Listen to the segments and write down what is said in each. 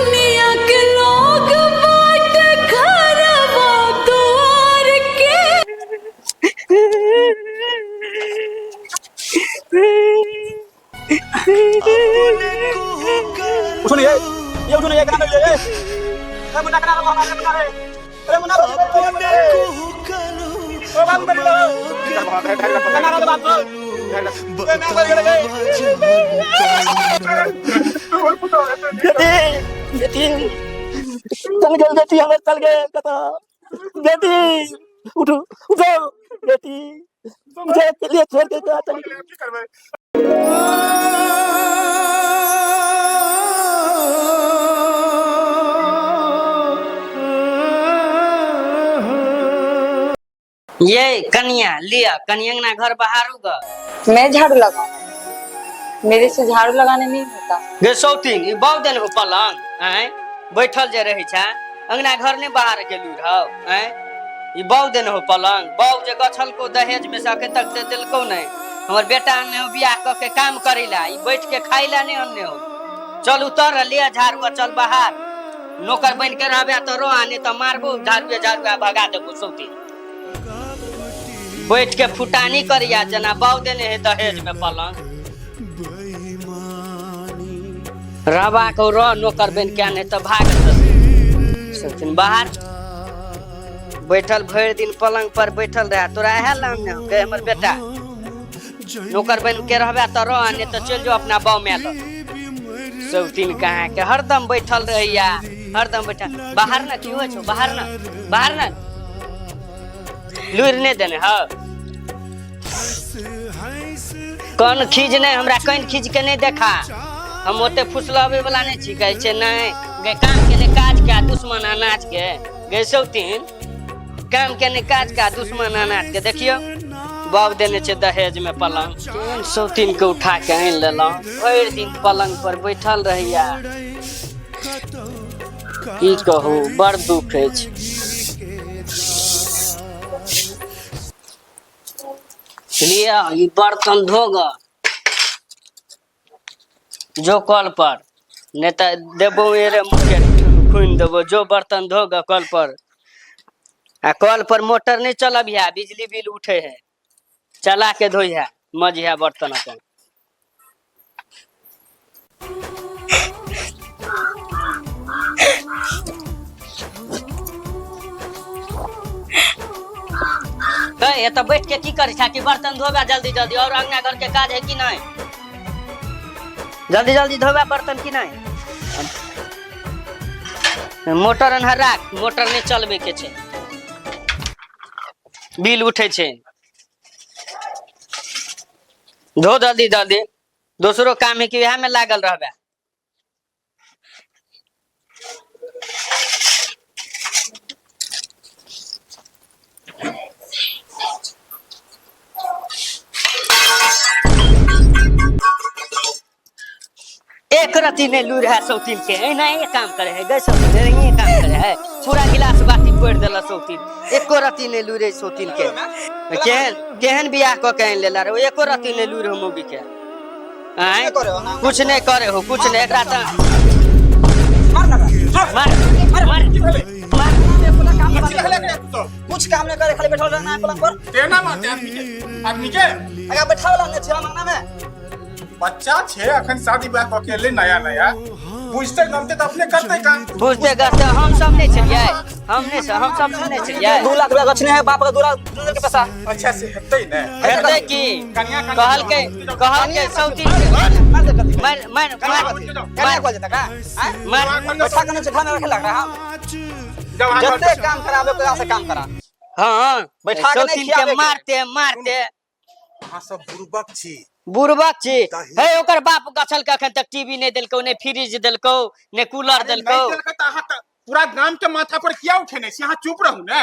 दुनिया के लोग बाट घरवा द्वार के। उठो नहीं ये उठो नहीं ये कहां गए ये मुन्ना कहां रहा हमारे बता रहे अरे मुन्ना ओ बात कर लो कहां रहा बात बेटी चल गए बेटी हम चल गए कता बेटी उठो उठो बेटी मुझे के लिए छोड़ के चल गए ये कन्या लिया कन्या ना घर बहारू गा। मैं झाड़ू लगाऊं, मेरे से झाड़ू लगाने नहीं होता। गे सौतीन ई बहु दिन हो पलंग हैं बैठल जे रही छा अंगना घर ने बाहर के लू रहो हैं ई बहु दिन हो पलंग बहु जे गछल को दहेज में सके तक दे दिलको नहीं हमर बेटा ने हो बियाह क के काम करेला ई बैठ के खाइला नहीं अन्ने हो चल उतर लिया झाड़ू चल बाहर नौकर बन के रहबे तो रो आने तो मारबो झाड़ू भगा देबो सौतीन बैठ के फुटानी करिया जना बहु देने है दहेज में पलंग रवा को रो नौकर बन के आने तो भाग सचिन बाहर बैठल भर दिन पलंग पर बैठल रहा तोरा है लाने के हमर बेटा नौकर बन के रहबे तो रो आने तो चल जो अपना बाव में लो सब दिन कहां के हरदम बैठल रहिया हरदम बैठा बाहर ना क्यों छो बाहर ना लूर ने देने हाँ कौन खींच नहीं हमरा कहीं खींच के नहीं देखा हम ओते फुसलावे वाला नहीं छी कहै छै नहीं गे काम के ने काज का दुश्मन अनाज के गे सौतीन काम के ने काज का दुश्मन अनाज के देखियो बाब देने छै दहेज में पलंग तीन सौतीन के उठा के आन लेला भर दिन पलंग पर बैठल रहिया की कहू बड़ दुख है लिया ये बर्तन धोगा जो कल पर नहीं तो देबो मेरे मुके खून देबो जो बर्तन धोगा कल पर आ कल पर मोटर नहीं चलब है बिजली बिल उठे है चला के धोई है मज है बर्तन अपन ये तो बैठ के की करे छा कि बर्तन धोबा जल्दी जल्दी और अंगना घर के काज है कि नहीं जल्दी जल्दी धोबा बर्तन कि नहीं मोटर अनहर राख मोटर ने चलबे के छे बिल उठे छे धो जल्दी जल्दी दूसरो काम है कि यह में लागल रहबे एक रत्ती ने लूर है सौतीन के ना ये काम करे है गए सौतीन ये काम करे है पूरा गिलास बाती फोड़ देला सौतीन एको रत्ती ने लूरे सौतीन के केहन बियाह क के लेला रे एको रत्ती ने लूर हम भी के आए कुछ नहीं करे हो कुछ नहीं एकरा त मार कुछ काम नहीं करे खाली बैठल रहना पलंग पर तेना मारते आदमी के अगर बैठावला ने छेला मंगना में बच्चा छे अखन शादी ब्याह अकेले नया नया पूछते गमते तो अपने करते का पूछते करते हम सब नहीं चलिए हम सब नहीं चलिए 2 लाख रुपया गछने है बाप का 2 लाख के पैसा अच्छा से हेतै ने हेतै की कहल के सौती मार क्या को जता का मार पैसा कने से खाना रखे लग रहा जते काम करावे ओकरा से काम करा हां बैठा के नहीं खियावे मारते हां सब बुरबक छी हे ओकर बाप गछल के अखन तक टीवी नहीं देलको ने फ्रिज देलको ने कूलर देलको पूरा गांव के माथा पर किया उठे नहीं यहां चुप रहू ने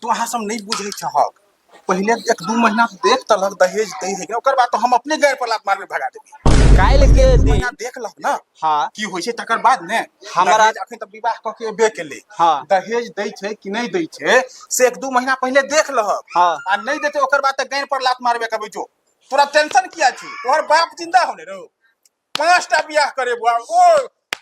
तो अहां सब नहीं बुझै छहक पहले 1-2 महीना देख तलक दहेज दे है ओकर बाद तो हम अपने गैर पर लात मार में भगा देबी काल के दिन देख लह ना हां की होय छै तकर बाद ने हमरा अखन तक विवाह क के बे केले हां दहेज दै छै कि नहीं दै छै से 1-2 महीना पहले देख लह हां आ नहीं देते ओकर बाद त गैर पर लात मारबे कबे जो तोरा टेंशन किया छी तोहर बाप जिंदा होने रो 5टा बियाह करे बुआ ओ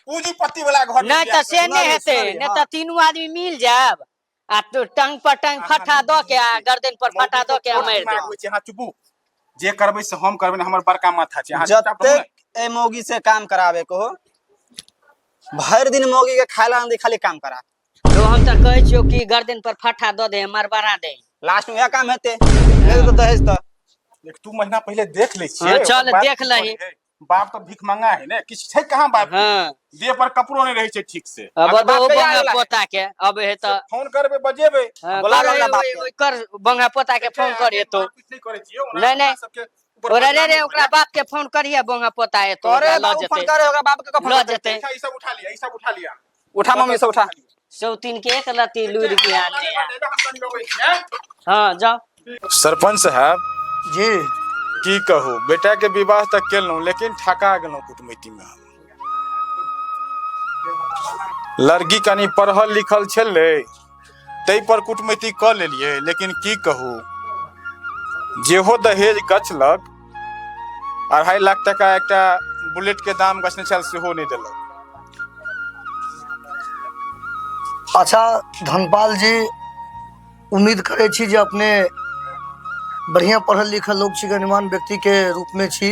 पूंजीपति वाला घर में नहीं बियाह तो से नहीं हेते सुनाली, नहीं हाँ। तो तीनों आदमी मिल जाब आ तो टंग पर टंग फटा दो के आ गर्दन पर फटा दो के छोट मार दिमाग दे होइ छै, अहाँ चुपू। जे करबै से हम करबै, हमर बड़का माथा छै। अहाँ चुपचाप रहू जतेक ने। ए मौगी से काम करावे को भर दिन मौगी के खाइला नहीं खाली काम करा, तो हम तो कहै छियो कि गर्दन पर फटा दो दे मरबरा दे। लास्ट में यह काम हेते नहीं तो दहेज तो एक 2 महीना पहले देख ले छियै। हाँ, ओकर चल, बाद देख की लही। करै है? बाप तो भीख मंगा है ने, किछ छै कहाँ बाप के? हाँ देह पर कपड़ो नहीं रहे छै ठीक से। अब अगर दो बाप के बंगा याद लागे, पोता के अब हे तो फोन करबै बजेबै। बोला लगा बाप के। कर बंगा पोता के फोन करिए तो कुछ नहीं करे छियै, ओना नहीं, नहीं। अपना सबके ऊपर ओरे रे बदनामी रे हो ओकरा जाए। बाप के फोन करिए बंगा पोता है तो तोरे ल बाबू फोन जते करे होगा बाप के फोन ल करते। जते अच्छा, ई सब उठा लिया, ई सब उठा लिया। उठा मम्मी से उठा। सौतीन के एक लती लूर के आने हम कनी लगै छियै। हाँ जाओ। सरपंच साहब जी की कहू, बेटा के विवाह तक केलहुँ लेकिन ठका गेलहुँ कुटमैती में। लड़की कनी पढ़ल लिखल छलै तै पर कुटमैती कऽ लेलियै, लेकिन की कहू जेहो दहेज गछलक 2.5 लाख टका एकटा बुलेट के दाम गछने छल सेहो नहीं देलक। अच्छा धनपाल जी, उम्मीद करे छी जे अपने बढ़िया पढ़ल लिखल लोग छी, गणमान्य व्यक्ति के रूप में छी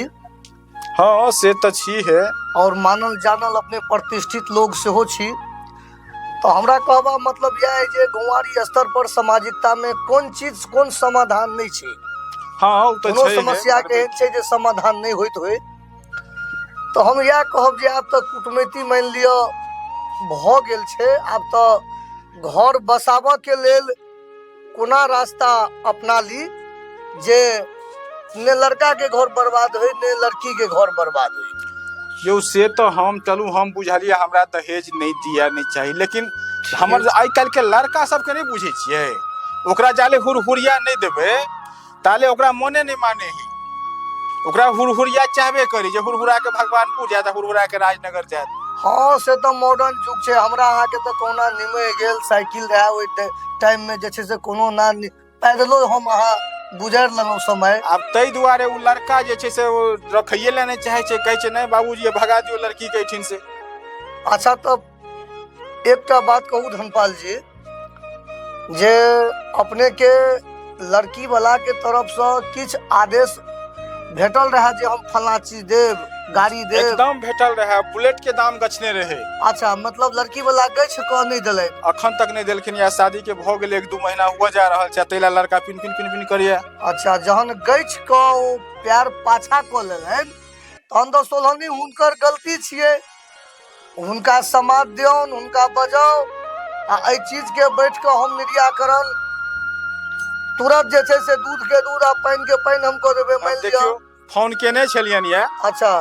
हाँ से तो छी है। और मानल जानल अपने प्रतिष्ठित लोग सेहो छी। तो हमरा कहबा मतलब यह है जे गौवारी स्तर पर सामाजिकता में कोन चीज कोन समाधान नहीं छै, हाँ उ तो कोनो छै समस्या के एहन छै जे समाधान नहीं होइत होय। तो हम यह कहब जे आब तक कुटमैती मान लिअ भ गेल छै, आब तो घर बसाबऽ के लेल कोना रास्ता अपना ली जे ने लड़का के घर बर्बाद होय ने लड़की के घर बर्बाद होय। यौ से तो हम चलू हम बुझलियै हमरा दहेज नहीं दिया नहीं चाहिए, लेकिन हमर आइ काल्हि के लड़का सबके नहीं बुझे छियै। ओकरा जाले हुरहुरिया नहीं देबै ताले ओकरा मोने नहीं माने ही। ओकरा हुरहुरिया चाहबे करी, जे हुरहुरा के भगवानपुर जाए त हुरहुरा के राजनगर जाए। हाँ से तो मॉडर्न युग छै। हमरा अहाँ के तो कोना निमे गेल साइकिल रहे ओइ टाइम में जे छै से कोनो ना पैदलो हम अहाँ गुजर लेलहुँ समय। आब तै दुआरे उ लड़का जे छै से ओ रखैये ले नहीं चाहे छै, कहै छै नहीं बाबूजी भगा दियो लड़की के एठिन से। अच्छा तब एकटा बात कहू धनपाल जी, जे अपने के लड़की वाला के तरफ से किछ आदेश भेटल रहे जे हम फला चीज देब, गाड़ी देब? एकदम भेटल रहे, बुलेट के दाम गछने रहे। अच्छा मतलब लड़की वाला गछ कह नहीं दिले? अखन तक नहीं देलखिन, या शादी के भ गेलै 1-2 महीना हुआ जा रहल छै, तैला लड़का पिन पिन पिन पिन करिया। अच्छा जहन गछ क ओ प्यार पाछा क लेलन तहन तो सोलहनी हुनकर गलती छियै। हुनका समाद दियौन, हुनका बजाओ आ एहि चीज के बैठ के हम निराकरण तुरंत जे छै से दूध के दूध आ पानि के पानि हम कऽ देबै। मान लिअ देखियो फोन केने छलियन या अच्छा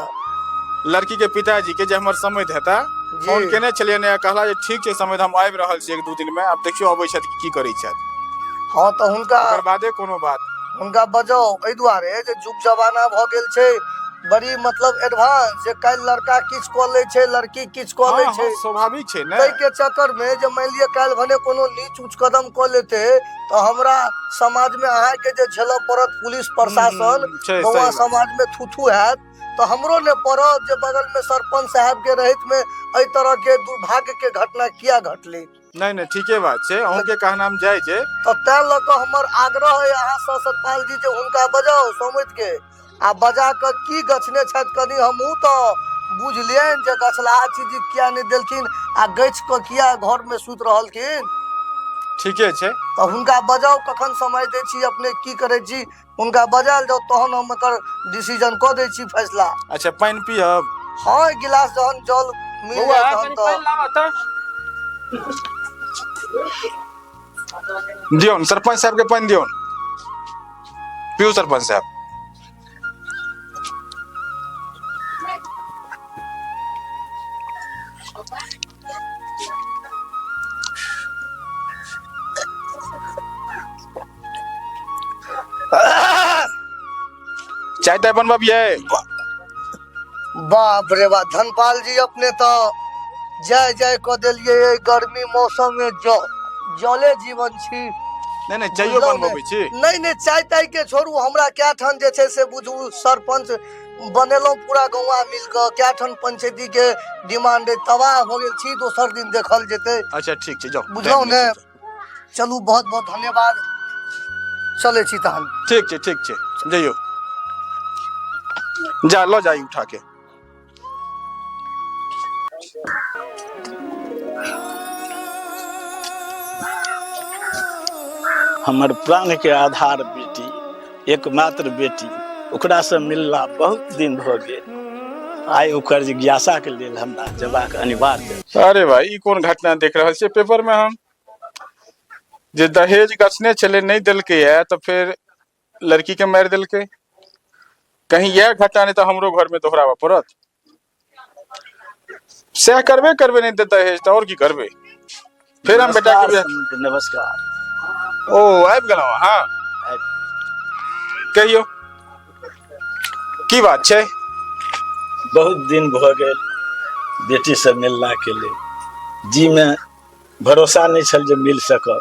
लड़की के पिताजी के जे हमर समय हेता, फोन केने छलियन या, कहला जे ठीक छै समय हम आबि रहल छी 1-2 दिन में। आब देखियो अबै छथि की करै छथि। हाँ तो हुनका ओकर बादे कोनो बात। हुनका बजाओ एहि दुआरे जे जुग जमाना भ गेल छै बड़ी मतलब एडवांस, जे काल्हि लड़का किछ कऽ लै छै लड़की किछ कऽ लै हाँ, छै। हाँ, स्वाभाविक छै ने। ताहि के चक्कर में जे मान लिअ काल्हि भने कोनो नीच उच्च कदम कऽ लेते तो हमरा समाज में अहाँ के जे झेलऽ पड़त पुलिस प्रशासन, छै, गौवा सही बात। समाज में थूथू हैत, तो हमरो ने पड़त जे बगल में सरपंच साहब के रहित में एहि तरह के दुर्भाग्य के घटना किया घटले। नहीं नहीं ठीके बात छै, अहूँ के कहनाम जाय छै। तो तैं लऽ कऽ हमर आग्रह है अहाँ से सतपाल जी जे हुनका बजाओ समझ के आ बजा के की गछने छथि कनी हमहूँ तो बुझलियनि जे गछलाहा चीज किया नहीं देलखिन आ गछ के किया घर में सुति रहलखिन। ठीके छै। तो हुनका बजाओ, कखन समय दै छी अपने की करै छी, हुनका बजायल जाओ तहन हम एकर डिसीजन कऽ दै छी फैसला। अच्छा पानि पियब? हाँ एक गिलास जहन जल मिल बौआ जाए तहन कनी तो पानि लावा त। दियौन सरपंच साहब के पानि दियौन, पियू सरपंच साहब। चाय ताय बनबियै? बाप रे बाप धनपाल जी अपने तो जय जय कऽ देलियै। गर्मी मौसम में जले जीवन छी। नहीं नहीं चायो बनबबै छी? नहीं नहीं चाय ताय के छोड़ू, हमरा क्या ठान जे छै से बुझू सरपंच बनेलहुँ पूरा गौवा मिल कऽ कए ठन पंचायती के डिमांड तबाह हो गेल छी, दोसर दिन देखल जेतै। अच्छा ठीक छै, जाओ। बुझलहुँ ने? चलू बहुत बहुत धन्यवाद, चलै छी तहन। ठीक छै, ठीक छै, जइयो। जा लो जाई उठा के। हमर प्राण के आधार बेटी, एकमात्र बेटी, ओकरा से मिलला बहुत दिन भ गेल। आइ ओकर जिज्ञासा के लेल हमरा जबाक अनिवार्य। अरे भाई ई कोन घटना देख रहल छियै पेपर में हम? जे दहेज गछने छले नहीं देलकै है तो फिर लड़की के मार देलकै। कहीं यह घटना नहीं तो हमरो घर में दोहरावा पड़त। सह करबे करबे नहीं देता दहेज तो और की करबे? फिर हम बेटा के नमस्कार। ओ आबि गेलहुँ। हाँ कहियो की बात छै? बहुत दिन भ गेल बेटी से मिलला के लिए, जी में भरोसा नहीं छल जे मिल सकब।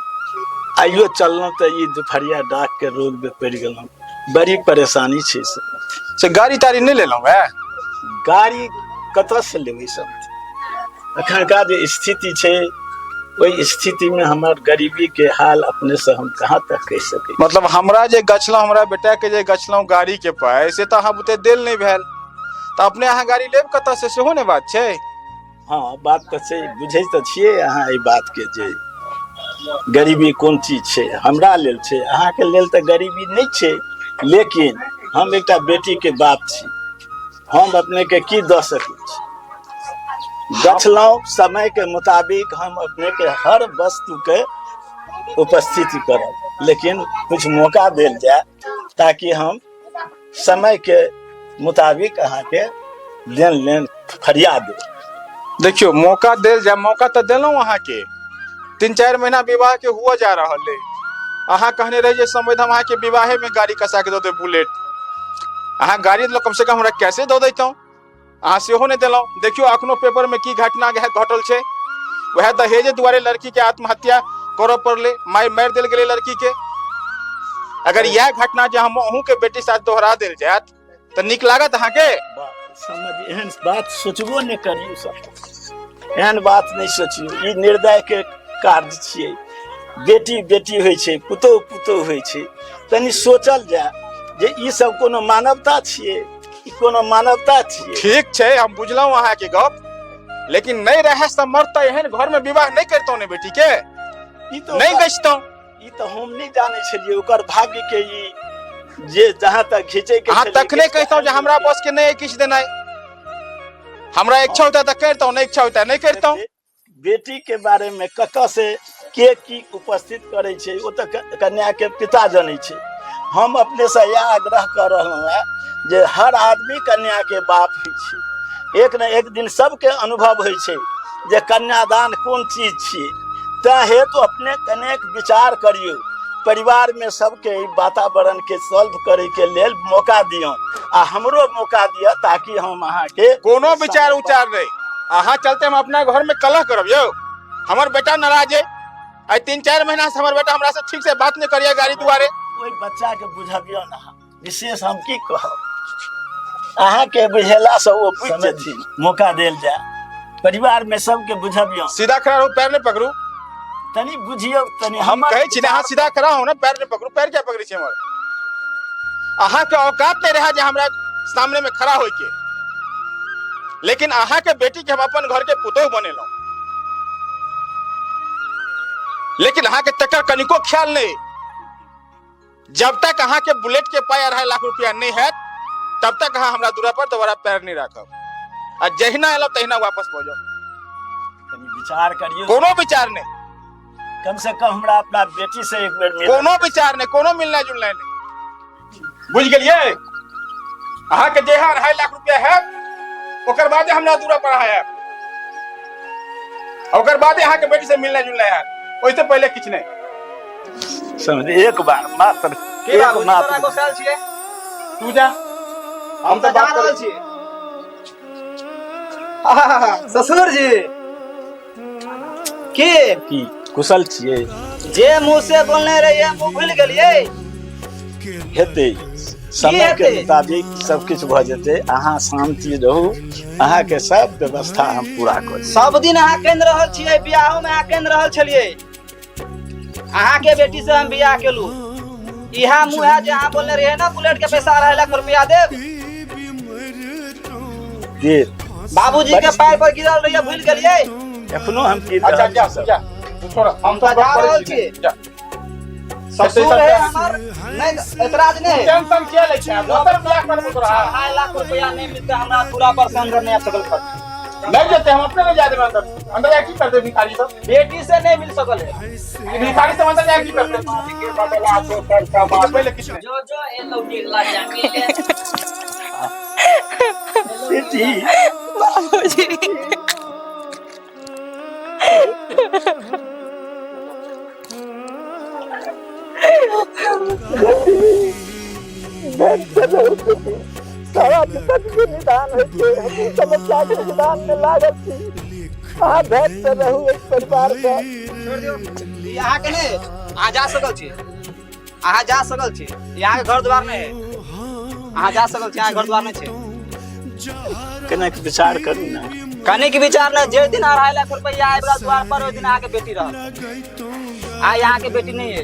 आइयो चललहुँ तो ई दुपहरिया डाक के रोग में पड़ गेलहुँ। बड़ी परेशानी छै से गाड़ी ताड़ी नहीं लेलहुँ है? गाड़ी कतऽ से लेबै सब? अखनका जे स्थिति छै वही स्थिति में हमार गरीबी के हाल अपने से हम कहाँ तक कह सके। मतलब हमरा जे गछलहुँ, हमरा बेटा के जे गछलहुँ गाड़ी के पाय से तो अहाँ बुते देल नहीं भेल, तो अपने अहाँ गाड़ी लेब कतऽ से सेहो ने बात छै। हाँ बात तो छै, बुझे तो छियै अहाँ ई बात के जे गरीबी कोन चीज छै। हमरा लेल छै, अहाँ के लेल तो गरीबी नहीं छै, लेकिन हम एकटा बेटी के बाप छी, हम अपने के की दऽ सकै छी? गछलहुँ समय के मुताबिक हम अपने के हर वस्तु के उपस्थिति करब, लेकिन कुछ मौका देल जाए ताकि हम समय के मुताबिक अहाँ के लेन लेन फरियाद दे। देखियो मौका देल जाए, मौका तो दिलहुँ अहाँ के। 3-4 महीना विवाह के हुआ जा रहा है। अहाँ कहने रहे समय हम अहाँ के विवाहे में गाड़ी कसा के दो दे बुलेट। अहाँ गाड़ी दिलो, कम से कम हमरा कैसे दो देतौ? अहाँ सेहो नहीं दिलहुँ। देखियो अखनो पेपर में की घटना घटल छै। वह दहेजे दुआरे लड़की के आत्महत्या करऽ पड़ले, मार देल गेलै लड़की के। अगर यह घटना जे हम अहूँ के बेटी साथ दोहरा देल जात तो निक लागत अहाँ के? समझ एहन बात सोचबो नहीं करियो सब, एहन बात नहीं सोचियो। ई निर्दय के कार्य छियै। बेटी बेटी होइ छै, पुतोह पुतोह होइ छै। तनी सोचल जाए जे ई सब कोनो मानवता छियै? ई कोनो मानवता छियै? ठीक छै, हम बुझलहुँ अहाँ के गप, लेकिन नहीं रहे समर्थ एहन घर में विवाह नहीं करतौ ने बेटी के, ई तो नहीं गछतौ। ई तो हम नहीं जाने छलिए ओकर भाग्य के। ई जे जहां तक खींचे के अहाँ तखने कहतौ जे हमरा बस के नहीं किछ देनाइ। हमरा इच्छा होता तो करतौ, नहीं इच्छा होता नहीं करतौ। बेटी के बारे में कतऽ से के की उपस्थित करे छै ओ तो कन्या के पिता जाने छै। हम अपने से यह आग्रह कर रहलहुँ है जे हर आदमी कन्या के बाप होइ छै। एक न एक दिन सबके अनुभव होइ छै जे कन्यादान कोन चीज छियै। तैं हेतु अपने कनेक विचार करियो, परिवार में सबके वातावरण के सॉल्व करे के लेल मौका दियो, आ हमरो मौका दिया ताकि हम अहाँ के कोनो विचार उचार नहीं। अहाँ चलते हम अपना घर में कलह करब यौ। हमर बेटा नाराज है। आई 3-4 महीना से हमर बेटा हमरा से ठीक से बात नहीं करिया गाड़ी दुआरे। ओई बच्चा के बुझबियो ना, विशेष हम की कहब। अहाँ के बुझेला से वो बुझ जेथिन, मौका देल जाए। परिवार में सबके बुझबियो। सीधा खड़ा रहू, पैर नहीं पकड़ू। तनी बुझियो, तनी हम कहे छी ना, अहाँ सीधा खड़ा हो ना, पैर नहीं पकड़ू। पैर क्या पकड़ी छी हमर? अहाँ के औकात नहीं रहा जे हमरा सामने में खड़ा होय के, लेकिन अहाँ के बेटी के हम अपन घर के पुतोह बनेलहुँ, लेकिन अहाँ के तकर कनिको ख्याल नहीं। जब तक अहाँ के बुलेट के पाय 2.5 लाख रुपया नहीं है तब तक अहाँ हमरा दूरा पर दोबारा पैर नहीं रखब। आ जहिना एलो तहिना वापस हो जाओ। तनी विचार करियो। कोनो विचार नहीं। कम से कम हमरा अपना बेटी से एक बेर मिल। कोनो विचार नहीं, कोनो मिलना जुलना नहीं। बुझ गेलिए? अहाँ के जेहा 2.5 लाख रुपया है ओकर बाद हमरा दूरा पर है, ओकर बाद अहाँ के बेटी से मिलना जुलना है। ओइसे पहले किछ नहीं। समझ एक बार मात्र एक मात्र गोसाल छिए तू जा, हम तो बात कर छी। ससुर जी के की कुशल छियै? जे मुंह से बोलने रहिए मुंह भूल गेलिए। हेतै समय के मुताबिक सब कुछ भ जेते। अहाँ शांति रहू, अहाँ के सब व्यवस्था हम पूरा कर। सब दिन अहाँ केंद्र रहल छियै, बियाहो में अहाँ केंद्र रहल छलियै। अहाँ के बेटी से हम बियाह केलू। इहा मुँह है जे अहाँ बोलने रहे ना बुलेट के पैसा 2.5 लाख रुपया देब। बाबूजी के पैर पर गिरल रहिए, भूल गेलिए। एखनो हम की अच्छा जा जा तू छोड़, हम तो जा रहल छियै। ससुर है हमर, नहीं एतराज नहीं। टेंशन क्या ले छै? दोसर बियाह करबो तोरा। 2.5 लाख रुपया नहीं मिलते हमरा पूरा परेशान करने आ सकल कर। नहीं देते हम अपने में जा देबे अंदर। अंदर जाके की करते भिखारी सब? बेटी से नहीं मिल सकल है। भिखारी सब अंदर जाके की करते? के बदला तो करता बात पहले किछ नहीं। जो जो ए लौटी ला जाके ले बेटी बाबूजी सारा विपद के निदान है के हम समस्या के निदान में लागल छी। अहाँ भेंट से रहू एक परिवार का। छोड़ दियो। यहाँ के नहीं अहाँ जा सकल छी। अहाँ जा सकल छी। यहाँ के घर द्वार नहीं है। अहाँ जा सकल छी, यहाँ घर द्वार नहीं छै। कने के विचार करू ना। कने के विचार ना, जे दिन 2.5 लाख रुपया आए वाला द्वार पर ओइ दिन अहाँ के बेटी रहल। आ यहाँ के बेटी नहीं है।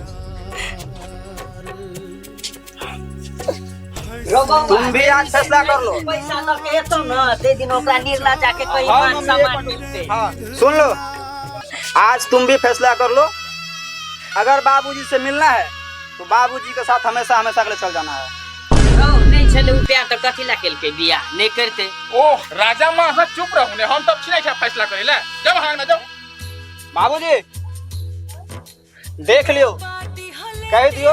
तुम भी आज फैसला कर लो। पैसा ल के एतो न ते दिन ओकरा निर्ला जाके कहीं मान सामान मिलते। हाँ सुन लो, आज तुम भी फैसला कर लो। अगर बाबूजी से मिलना है तो बाबूजी के साथ हमेशा हमेशा के लिए चल जाना है। नहीं छले रुपया तो कथी ला केलके बियाह नहीं करते। ओह राजा माँ हाँ चुप रहू ने, हम तब छिनै छै फैसला करे ले। जब हाँ ना जाओ। बाबूजी देख लियो, कह दियो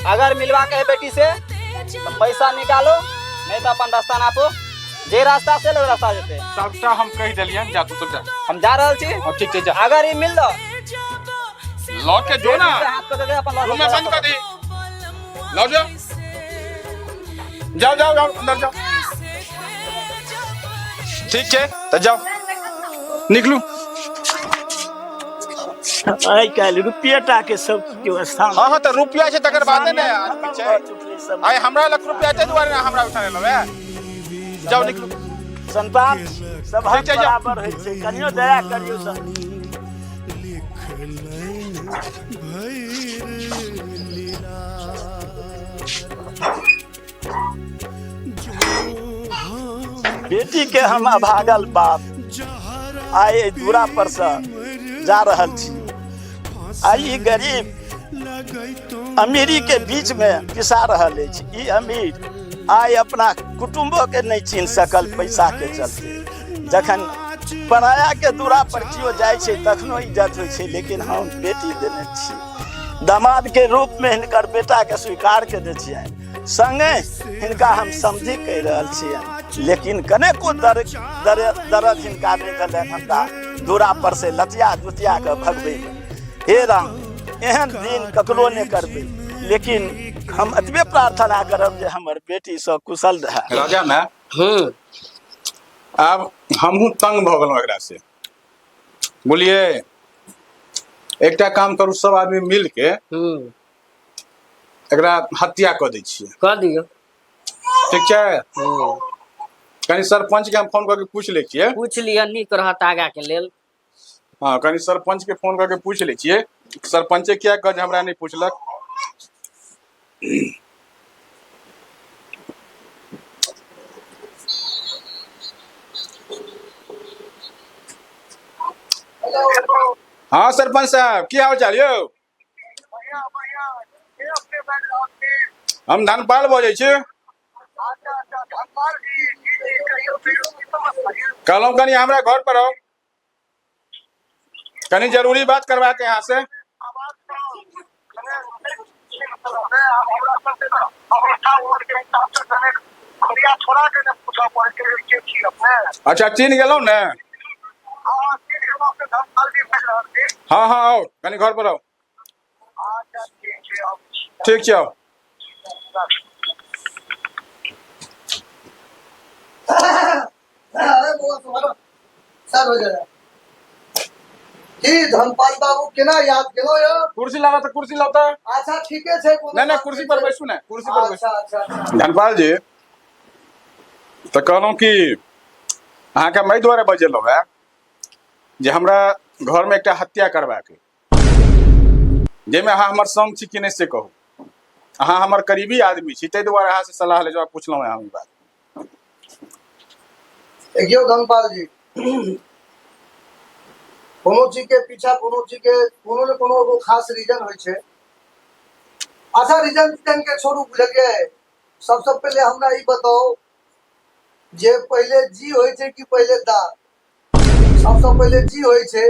अगर मिलवा के है बेटी से तो पैसा निकालो, नहीं तो अपन रास्ता नापो। जे रास्ता से लोग रास्ता जेते। सबटा हम कह देलियन, जा तू सब जा। हम जा रहल छी। और ठीक छै जा। अगर ये मिल लो लौट के जो ना हाथ को दे दे अपन रूम में बंद कर दे। लौट जाओ जाओ जाओ जाओ अंदर जाओ। ठीक छै तो जाओ निकलू। आई काल रुपया के सब व्यवस्था। हाँ हाँ तो रुपया छै तकर बादे ने आदमी छै। आइ हमरा लग रुपया छै दुआरे ना हमरा उठा लेबै। जाओ निकलू। संतान सब हम ठीक छै, जाओ। बराबर है छै, कनियो दया करियो सब। बेटी के हम अभागल बाप आए दूरा पर से जा रहल छी। आई ई गरीब अमीरी के बीच में पिसा रहल अछि। ई अमीर आइ अपना कुटुम्बो के नहीं चिन्ह सकल पैसा के चलते। जखन पराया के दूरा पर कियो जाइ छै तखनो इज्जत होइ छै, लेकिन हम बेटी देने छी। दामाद के रूप में हिनकर बेटा के स्वीकार के दे छियनि, संगे हिनका हम समझी कहि रहल छियनि, लेकिन कनेको दर्द हिनका दे देलनि हमरा दूरा पर से लतिया दुतिया के भगबै। हे राम, एहन दिन ककरो नहि करबै, लेकिन हम एतबे प्रार्थना करब जे हमर बेटी सब कुशल रहे। राजा ना अब हमहू तंग भ गेलहुँ एकरा से। बोलिए एकटा काम करू, सब आदमी मिल के एकरा हत्या कऽ दै छियै। कह दियो। ठीक छै। कनी सरपंच के हम फोन करके पूछ लै छियै। पूछ लिया नीक रहत आगा के लेल। हाँ कनी सरपंच के फोन करके पूछ लै छियै। सरपंचे क्या कह हमरा नहीं पूछलक। हाँ सरपंच साहब की हाल चाल यौ? हम धनपाल बजै छी। कहलहुँ कनी हमरा घर पर आओ, कनी जरूरी बात करवा के यहाँ से। अच्छा चीन गेलहुँ ने? हाँ हाँ आओ, कनी घर पर आओ। ठीक छै आओ। की धनपाल बाबू केना याद केलो यो? कुर्सी लाना तो कुर्सी लाता। अच्छा ठीके छै कोनो नहीं नहीं बात कुर्सी छै। पर बैसू ना, कुर्सी पर बैसू। अच्छा अच्छा अच्छा। धनपाल जी तो कहलौं कि अहाँ के मई द्वारा बजेलौं है जे हमरा घर में एकटा हत्या करबा के, जेमे अहाँ हमर संग छी कि नहीं से कहू। अहाँ हमर करीबी आदमी छी, ताहि दुआरे अहाँ से सलाह ले जवाब पूछलौं है हम ई बात। देखियो धनपाल जी, कोनो चीज के पीछा कोनो चीज के कोनो न कोनो एगो खास रीजन होय छै। अच्छा रीजन के छोड़ू, बुझलियै। सबसे पहले हमरा ई बताओ जे पहले जी होय छै कि पहले दा? सबसे पहले जी होय छै।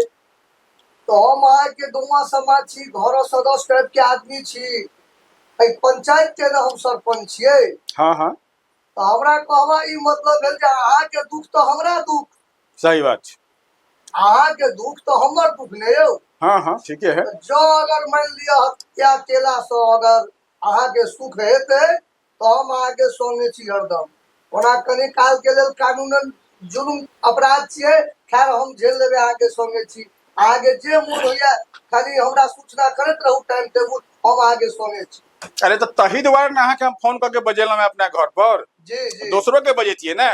तो हम अहाँ के गौवा समाज छी, घर सदस्य टाइप के आदमी छी, एहि पंचायत के न हम सरपंच छियै। हाँ हाँ तो हमरा कहबा ई मतलब भेल जे अहाँ के दुख तो हमरा दुख, सही बात छै। अहाँ के दुख तो हमर दुख ने यौ। हाँ हाँ ठीके है। जो अगर मान लिया हत्या केला से अगर अहाँ के सुख हेते तो हम अहाँ के संगे छी हरदम। ओना कनी काल के लेल कानूनन जुलुम अपराध छियै, खैर हम झेल लेबै, अहाँ के संगे छी। अहाँ के जे मोन होइया खाली हमरा सूचना करैत रहू टाइम टेबुल, हम अहाँ के संगे छी। अरे तो तही दुआरे ना अहाँ के हम फोन करके बजेलौं है अपना घर पर। जी जी। दोसरो के बजेतिए ना।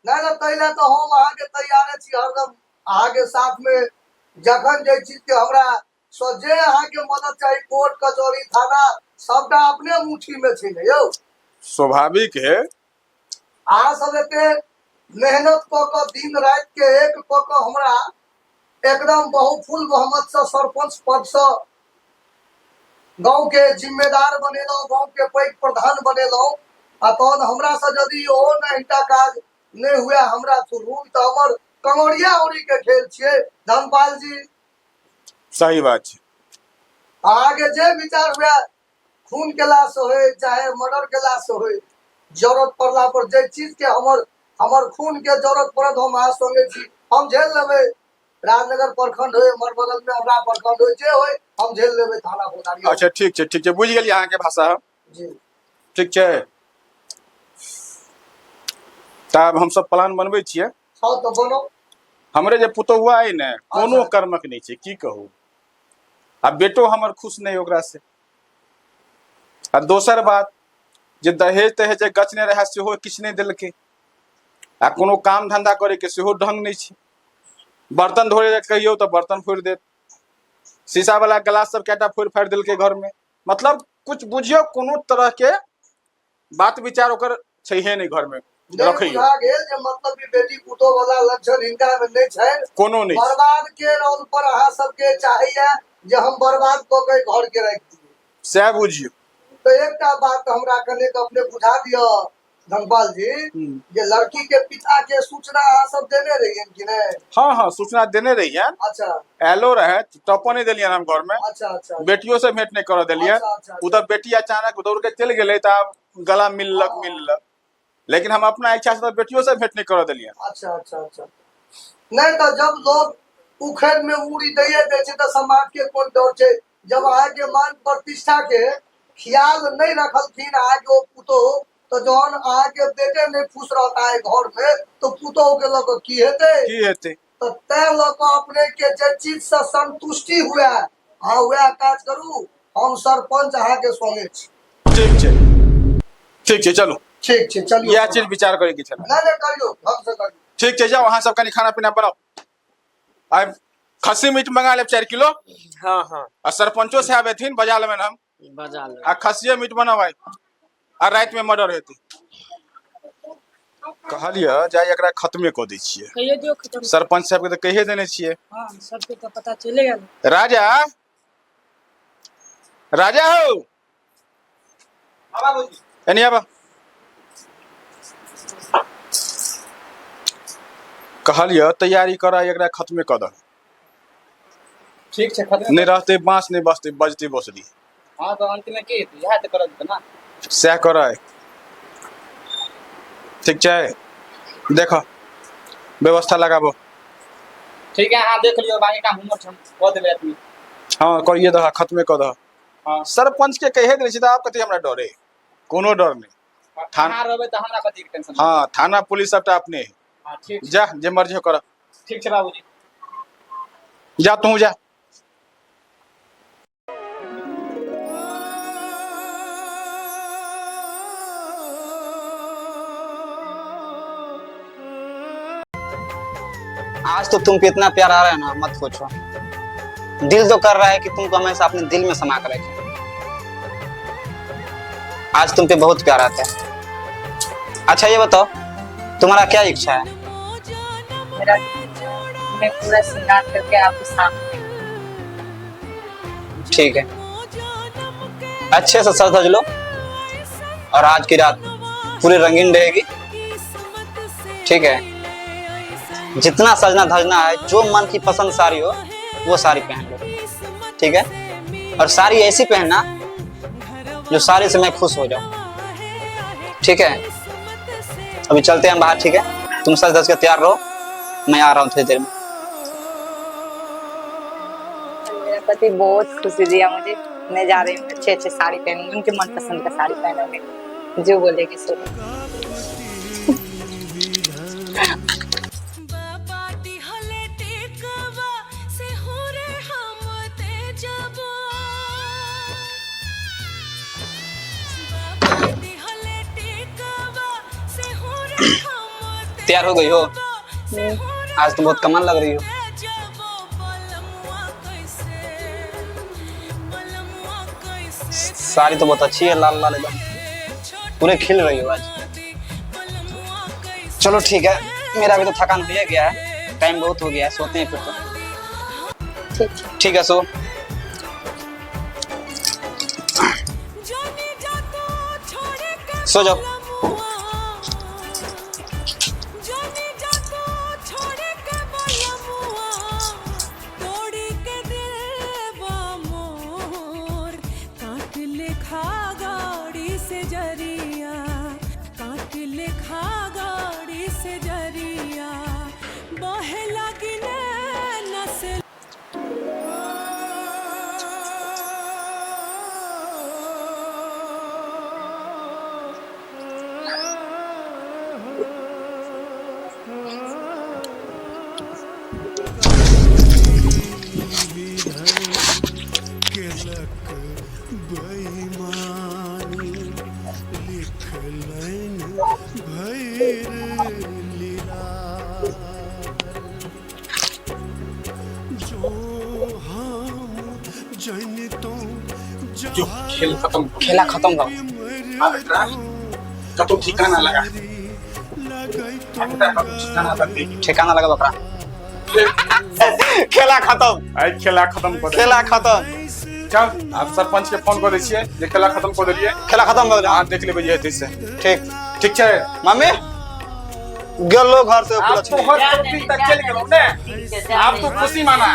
ना ना तैला तो हम अहाँ के तैयारे छी हरदम अहाँ के साथ में। जखन जे चीज के हमरा जे अहाँ के मदद चाही, कोर्ट कचहरी थाना सबटा अपने मुट्ठी में छै ने यौ। स्वाभाविक है। अहाँ सब एते मेहनत क के दिन रात के एक क के हमरा एकदम बहुफुल बहुमत से सरपंच पद से गांव के जिम्मेदार बनेलौं, गांव के पैघ प्रधान बनेलौं, आ तहन हमरा से यदि ओ नहिटा काज नहीं हुआ हमरा थ्रू तो हमर कमरिया उड़ी के खेल छियै धनपाल जी। सही बात छै। आगे जे विचार हुआ खून केला से होय चाहे मर्डर केला से होय, जरूरत पड़ला पर जे चीज के हमर खून के जरूरत पड़त हम अहाँ संगे छी, हम झेल लेबै। राजनगर प्रखंड होय, हमर बगल में हमरा प्रखंड होय, जे होय हम झेल लेबै थाना प्रभारी। अच्छा ठीक छै बुझ गेलियै अहाँ के भाषा हम। जी ठीक छै। तब हम सब प्लान बनबै छियै। हाँ तो बोलो। हमरे जे पुतहुआ है ने कोनो कर्मक नहीं छै, की कहू। आ बेटो हमर खुश नहीं ओकरा से। आ दोसर बात जे दहेज तहेज जे गचने रहे सेहो किछु नहीं देलकै, आ कोनो काम धंधा करे के सेहो ढंग नहीं छै। बर्तन धोए ले कहियो तो बर्तन फोड़ देत, शीशा वाला गिलास सब केटा फोड़ फाड़ देलकै घर में। मतलब कुछ बुझियो कोनो तरह के बात विचार ओकर छैहे नहीं घर में रखियो। मतलब बेटी पुतो वाला लक्षण हिनका में नहीं छै, कोनो नहीं। बर्बाद के रोल पर अहाँ सबके चाहिए जे हम बर्बाद क के घर के रख दिए, सह बुझियो। तो एकटा बात हमरा कने अपने बुझा दियो धनपाल जी, ये लड़की के पिता के सूचना अहाँ सब देने रहिए कि नहीं? हाँ हाँ सूचना देने रहिए। अच्छा एलो रहे टपो नहीं दिलियन हम घर में। अच्छा अच्छा। बेटियों से भेंट नहीं कर दिलियन। अच्छा, अच्छा, उधर बेटी अचानक दौड़ के चल गए तो गला मिललक, लेकिन हम अपना इच्छा से बेटियों से भेंट नहीं कर दिलियन। अच्छा अच्छा अच्छा। नहीं तो जब लोग उखड़ में मूड़ी दैये दे छै तो समाज के कोन डर छै? जब अहाँ के मान प्रतिष्ठा के ख्याल नहीं रखलखिन अहाँ के पुतो, तो जहन अहाँ के बेटे नहीं खुश रहता है घर में तो पुतो के लोग की हेते? तो तै लोग अपने के जे चीज से संतुष्टि हुआ हाँ वह काज करू। हम सरपंच अहाँ के संगे छी। ठीक छै चलू। ठीक छै चलिए। यह चीज विचार करे के छै। नहीं करियो, ढंग से करियो। ठीक छै, जाओ अहाँ सब कनी खाना पीना बनाओ। आइ खस्सी मीट मंगा लेब 4 किलो। हाँ हाँ आ सरपंचो साहब एथिन बजा लेबन हम। बजा ले। आ खस्सिए मीट बनाओ भाई। आ रात में मर्डर हेतै। कहलिए जाय एकरा खत्मे क दै छियै। कहिए दियो खत्म। सरपंच साहब के तो कहिए देने छियै। हाँ सबके तो पता चलेगा। राजा राजा हो एनी आबा। कहलिए तैयारी करा एकरा खत्मे क द। ठीक छै खत्म। नहीं रहते बांस नहीं बजते बजते बसली। हाँ तो अंत में की यह तो कर देते ना। सह कराए ठीक छै, देखो व्यवस्था लगाबो। ठीक है हाँ देख लियो बाकी काम हम कह देबे आदमी। हाँ करिए दह खत्मे क दह। हाँ सरपंच के कहे दे छी त आप कथि हमरा डरे? कोनो डर नहीं। थाना रहबे त हमरा कथि के टेंशन? हाँ थाना पुलिस सबटा अपने। हाँ ठीक जा जे मर्जी कर। ठीक छै बाबूजी। जा तू जा। आज तो तुम पे इतना प्यार आ रहा है ना, मत पूछो। दिल तो कर रहा है कि तुमको हमेशा अपने दिल में समा कर रखे। आज तुम पे बहुत प्यार आता है। अच्छा ये बताओ, तुम्हारा क्या इच्छा है? मेरा मैं पूरा श्रृंगार करके आपको सामने। ठीक है, अच्छे से सज धज लो और आज की रात पूरी रंगीन रहेगी। ठीक है, जितना सजना धजना है, जो मन की पसंद साड़ी हो वो साड़ी पहन लो। ठीक है, और साड़ी ऐसी पहनना जो साड़ी से मैं खुश हो जाऊं। ठीक है, अभी चलते हैं बाहर। ठीक है, तुम सज धज के तैयार रहो, मैं आ रहा हूँ थोड़ी देर में। मेरा पति बहुत खुशी दिया मुझे। मैं जा रही हूँ, अच्छे अच्छे साड़ी पहनूंगी, उनके मनपसंद का साड़ी पहनूंगी, जो बोलेगी सो। तैयार हो गई हो? आज तो बहुत कमाल लग रही हो। साड़ी तो बहुत अच्छी है, लाल लाल एकदम, पूरे खिल रही हो आज। चलो ठीक है, मेरा भी तो थकान हो गया है, टाइम बहुत हो गया है, सोते हैं फिर तो। ठीक है, सो जाओ। जो खेल खत्म, खेला खत्म हो, का तो ठिकाना लगा, ठिकाना लगा बकरा। खेला खत्म, आई खेला खत्म कर दे। खेला खत्म। चल आप सरपंच के फोन कर दै छियै जे खेला खत्म कर देलिए। खेला खत्म हो गया। हां देख लेबै जे से। ठीक ठीक छै मम्मी, गेलो घर से आप तो हर चोटी तक चल गेलो ने, आप तो खुशी माना,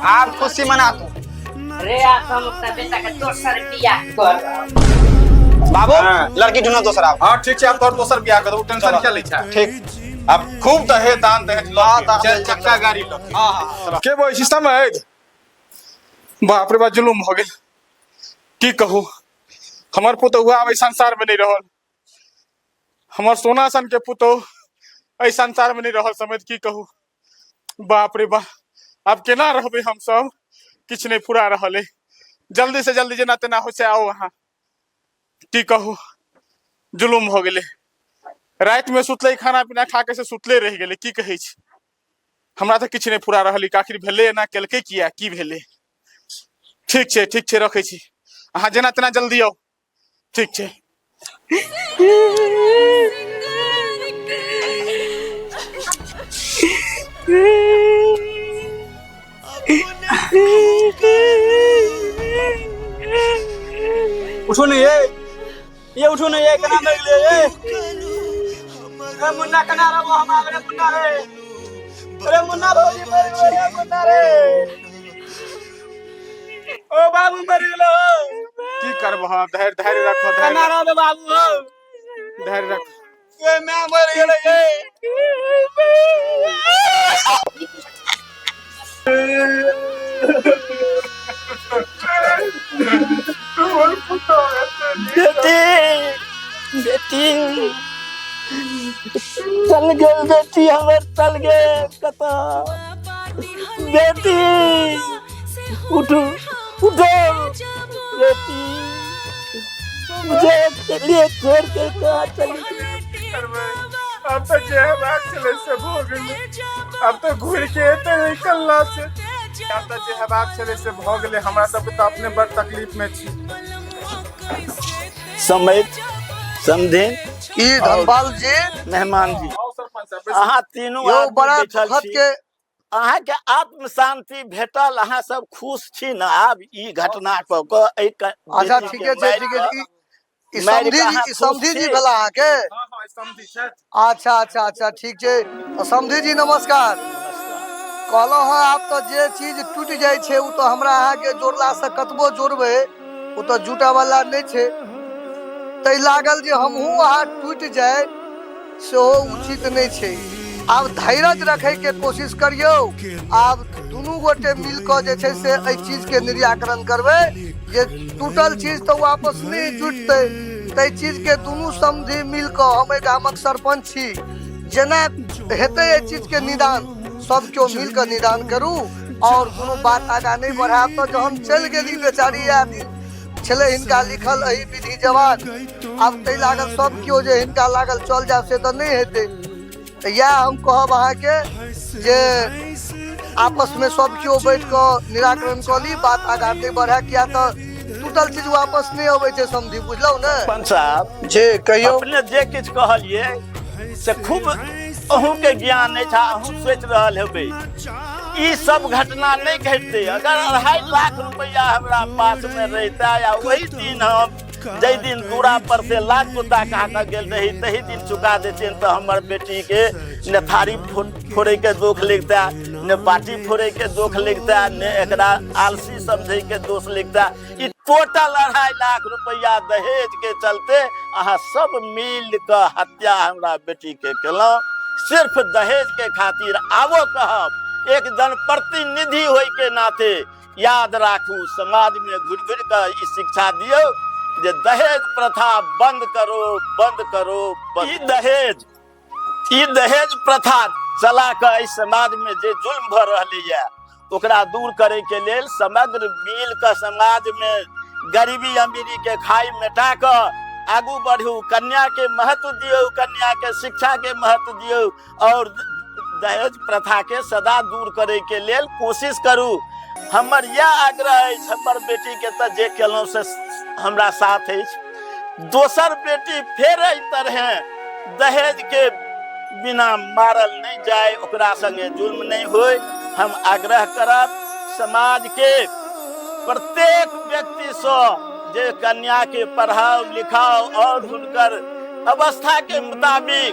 आप खुशी मना तो। रे आप हम अपना बेटा का दोसर बियाह कर। बाबू लड़की ढूंढो दूसरा। हां ठीक छै, आप तोर दोसर बियाह कर दो, टेंशन क्या लै छै। ठीक, अब खूब दहे दान दहे चल चक्का गाड़ी लो। हां के बोय सिस्टम है। बाप रे बा, जुलुम हो गेल, की कहू। हमर पुतौआ अब संसार में नहीं रहल, हमर सोना सन के पुतौह एहि संसार में नहीं रहल, समझ की कहू। बाप रे बा, अब केना रहबे हम सब, किछ नहीं फुरा रहल है। जल्दी से जल्दी जेना तेना हो से आओ अहाँ, की कहू। जुलुम हो गेले, रात में सुतले, खाना पीना खा के से सुतले रह गेले, की कहै छी। हमरा तो किछ नहीं फुरा रहल, आखिर भेले ना केलकै किया, की भेले। ठीक छै रखै छी, अहाँ जेना तेना जल्दी आओ। ठीक छै। उठो नहीं ये उठो नहीं, ये कना मर गेले ये। अरे मुन्ना कना रे, वो हम आगे मुन्ना रे। अरे मुन्ना भौजी मर गेले, मुन्ना रे। ओ बाबू मर गेलो। की करब, हाँ धैर्य रखो, कना रे बाबू, धैर्य रख। ये मैं मर गेले ये। बेटी चल गए, बेटी हमर चल गए कता। बेटी उठो उठो बेटी, मुझे लिए छोड़ के कहाँ चली गई? अब तो जहबाग चले से भोग ले, अब तो घूर के तो निकलना से, अब तो जहबाग चले से भोग ले। हमरा सब तो अपने बड़ तकलीफ में छी। समय समझे ई धनपाल जी मेहमान जी, अहाँ तीनों यो आदमी बड़ा बैठल दुखद छी, के अहाँ के आत्म शांति भेटल, अहाँ सब खुश छी न? आब ई घटना क क अच्छा ठीक है ठीक है। ई समधी जी भेला अहाँ के? अच्छा अच्छा अच्छा ठीक छै। तो समधी जी नमस्कार। कहलो हाँ आप तो जे चीज टूट जाय छे उ तो हमरा अहाँ के जोड़ला से कतबो जोड़बे उ तो जुटा वाला नहीं छे। तै लागल जे हमहू अहाँ टूट जाए सेहो उचित नहीं छे। आब धैर्य रखे के कोशिश करियो। आब दुनू गोटे मिल के जे छे से एहि चीज के निराकरण करबे। जे टूटल चीज तो वापस नहीं जुटते, तै चीज के दुनू समझी मिल के, हम गामक सरपंच छी, जेना हेते ए चीज के निदान सब क्यों मिल के निदान करू और कोनो बात आगा नहीं बढ़ाब। तो जहन चल गेली बेचारी आदमी छले हिनका लिखल एही विधि जवान, अब तै लागल सब क्यों जे हिनका लागल चल जाब से तो नहीं हेते। तो या हम कहब अहाँ के जे आपस में सब क्यों बैठ के निराकरण कर ली, बात आगा नहीं बढ़ा। किया तो टूटल चीज वापस नहीं अबै छै समझी, बुझलौ ने? पंच साहब जे कहियो अपने जे किछ कहलिए से खूब अहूँ के ज्ञान नहीं था, अहूँ सोच रहल हेबै ई सब घटना नहीं घटते। अगर 2.5 लाख रुपया हमरा पास में रहता, या वही दिन हम जै दिन दूरा पर से लाख कुत्ता कहा गेल रही तही दिन चुका देते, तो हमर बेटी के न थारी फोड़े के दोष लिखता, न बाटी फोड़े के दोष लिखता, न एकरा आलसी समझे के दोष लिखता। ई टोटल 2.5 लाख रुपया दहेज के चलते अहाँ सब मिल के हत्या हमरा बेटी के केलौं, सिर्फ दहेज के खातिर। आवो कहब एक जन प्रतिनिधि होय के नाते याद राखू, समाज में घुर घुर के ई शिक्षा दियो जे दहेज प्रथा बंद करो, बंद करो। ई दहेज प्रथा चला के इस समाज में जे जुल्म भ रहले है ओकरा दूर करे के लेल समग्र मिल के समाज में गरीबी अमीरी के खाई मिटा के आगू बढ़ू। कन्या के महत्व दियो, कन्या के शिक्षा के महत्व दियो और दहेज प्रथा के सदा दूर करे के लेल कोशिश करू। हमर यह आग्रह है, हमर बेटी के तो जे केलौं से हमरा साथ है। दोसर बेटी फेर एहि तरह दहेज के बिना मारल नहीं जाए, ओकरा संगे जुल्म नहीं होय। हम आग्रह करब समाज के प्रत्येक व्यक्ति से जे कन्या के पढ़ाओ लिखाओ और हुनकर अवस्था के मुताबिक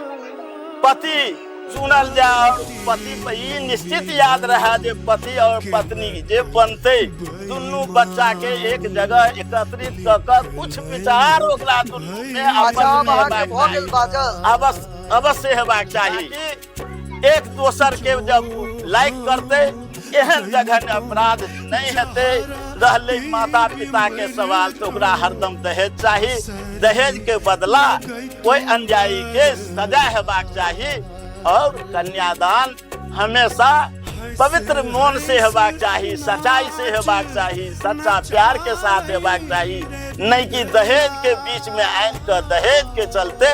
पति चुनल जाओ। पति पर ई निश्चित याद रहा जे पति और पत्नी जे बनते दुनू बच्चा के एक जगह एकत्रित कर कुछ विचार ओकरा दुनू में अवश्य हेबाक चाही। एक दोसर के जब लाइक करते एहन जगह अपराध नहीं हेते। रहले माता पिता के सवाल तो ओकरा हरदम दहेज चाही, दहेज के बदला कोई अन्यायी के सजा हेबाक चाही। और कन्यादान हमेशा पवित्र मन से हेबाक चाही, सच्चाई से हेबाक चाही, सच्चा प्यार के साथ हेबाक चाही, नहीं कि दहेज के बीच में आन कर दहेज के चलते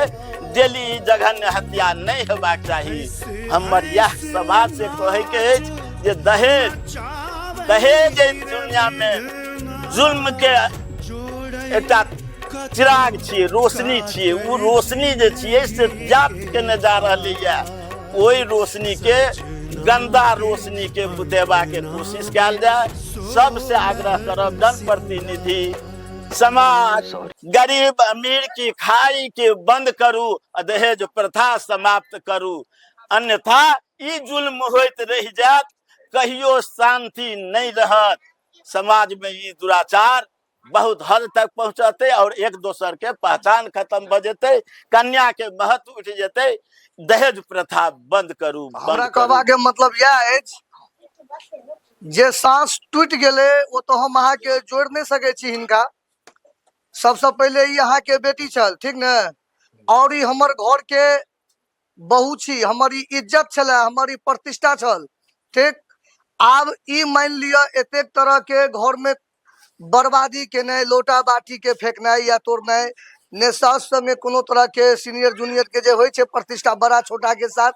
डेली जघन्य हत्या नहीं हेबाक चाही। हमर यह समाज से कहे के जे दहेज दुनिया में जुल्म के एकटा चिराग छिए, रोशनी छिए। वो रोशनी जे छिए से जात के न जा रही है, वही रोशनी के गंदा रोशनी के बुतेबा के कोशिश कल जाए। सबसे आग्रह करब जनप्रतिनिधि समाज गरीब अमीर की खाई के बंद करू, दहेज प्रथा समाप्त करू, अन्यथा ई जुल्म होइत रह जात, कहियो शांति नहीं रहत। समाज में ई दुराचार बहुत हद तक पहुंचते और एक दोसर के पहचान खत्म भ जेते, कन्या के महत्व उठ जेते। दहेज प्रथा बंद करू। हमरा कहबा के मतलब यह है जे सांस टूट गेले वो तो हम अहाँ के जोड़ नहीं सके छी हिनका। सबसे पहले ई अहाँ के बेटी छल, ठीक न? और ई हमर घर के बहू छी, हमारी इज्जत छले, हमारी प्रतिष्ठा छल, ठीक? आब ई मान लिया एतेक तरह के घर में बर्बादी केनाइ, लोटा बाटी के फेंकनाइ या तोड़नाइ, ने सास में कोनो तरह के सीनियर जूनियर के जे होइ छै प्रतिष्ठा बड़ा छोटा के साथ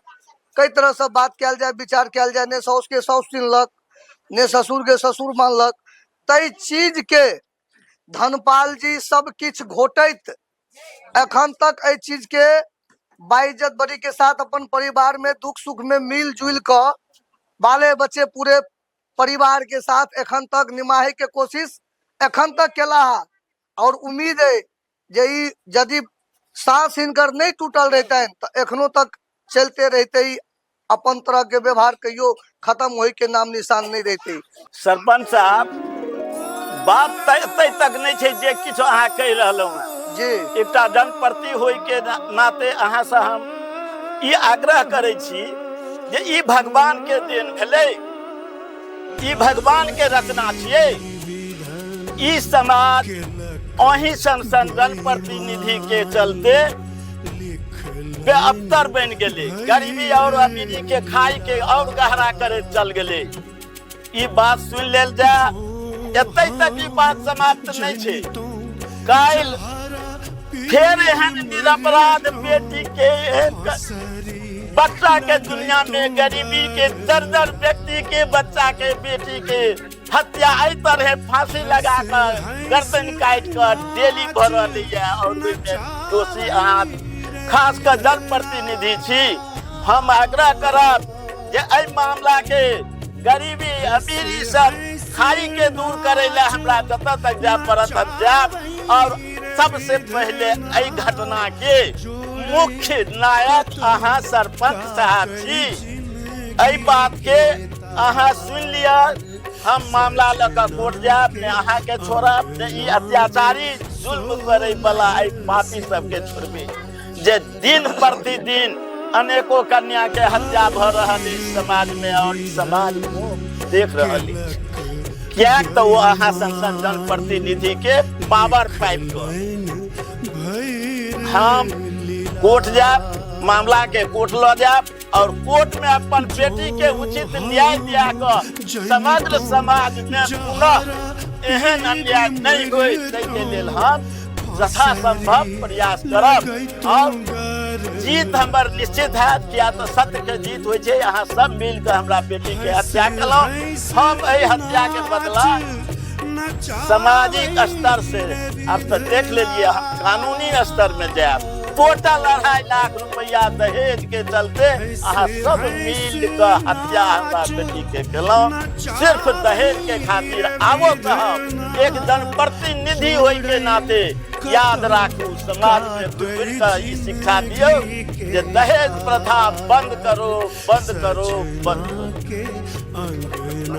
कई तरह से बात कल जाए, विचार कल जाए, ने साउस के साउस चिन्हलक, ने ससुर के ससुर मानलक, तई चीज के धनपाल जी सब किछ घोटैत एखन तक ए चीज के बाइज्जत बड़ी के साथ अपन परिवार में दुख सुख में मिल जुल कर बाले बच्चे पूरे परिवार के साथ एखन तक निमाहे के कोशिश एखन तक केला है। और उम्मीद है जे यदि सांस हिनकर नहीं टूटल रहते तो एखनो तक चलते रहते, अपन तरह के व्यवहार कहियो खत्म होई के नाम निशान नहीं रहते। सरपंच साहब, बात तय तक नहीं छै जे किछु अहाँ कहि रहलहुँ हैं जी। एकटा जनप्रति होय के नाते अहाँ से हम ई आग्रह करै छी जे ई भगवान के देन भेलै, ई भगवान के रचना छियै। ई समाज अहीं सन जनप्रतिनिधि के चलते बेअबतर बन गेले, गरीबी और अमीरी के खाई के और गहरा करे चल गेले। ई बात सुन लेल जाए, एतै तक ई बात समाप्त नहीं छे। काल फिर एहन निरपराध बेटी के बच्चा के दुनिया में गरीबी के दर्जन व्यक्ति के बच्चा के बेटी के हत्या आई तरह फांसी लगा कर गर्दन काट कर डेली भर रही है। और दोषी अहाँ खास कर जनप्रतिनिधि छी, हम आग्रह करब जे एहि मामला के गरीबी अमीरी सब खाई के दूर करे ला हमरा जतऽ तक जाय पड़त हम जायब। और सबसे पहले एहि घटना के मुख्य नायक अहाँ सरपंच साहब छी। एहि बात के अहाँ सुन लिया, हम मामला लकर कोर्ट जायब, ने अहाँ के छोड़ब, ने ई अत्याचारी जुल्म करे वाला एहि पापी सबके छोड़बे जे दिन प्रतिदिन अनेकों कन्या के हत्या भ रहल इस समाज में। और समाज देख रही क्या तो वो अहाँ संसद जनप्रतिनिधि के पावर पाइप हम कोर्ट जाब, मामला के कोर्ट ल जाब और कोर्ट में अपन बेटी के उचित न्याय दिया कर समग्र समाज में पुनः एहन अन्याय नहीं होय के लेल हम यथासंभव प्रयास करब। और जीत हमर निश्चित है, किया तो सत्य के जीत हो छै। यहाँ सब मिल कर हमरा बेटी के हत्या कलौ, हम एहि हत्या के बदला सामाजिक स्तर से अब तो देख लीजिए, हम कानूनी स्तर में जाए। टोटल 2.5 लाख रुपया दहेज के चलते अहाँ सब मिल कर हत्या हमरा बेटी के केलौ, सिर्फ दहेज के खातिर। आवो कहब एक जनप्रतिनिधि होय के नाते याद राखू, समाज में दूर का ई शिक्षा दियो जे दहेज प्रथा बंद करो, बंद करो, बंद करो।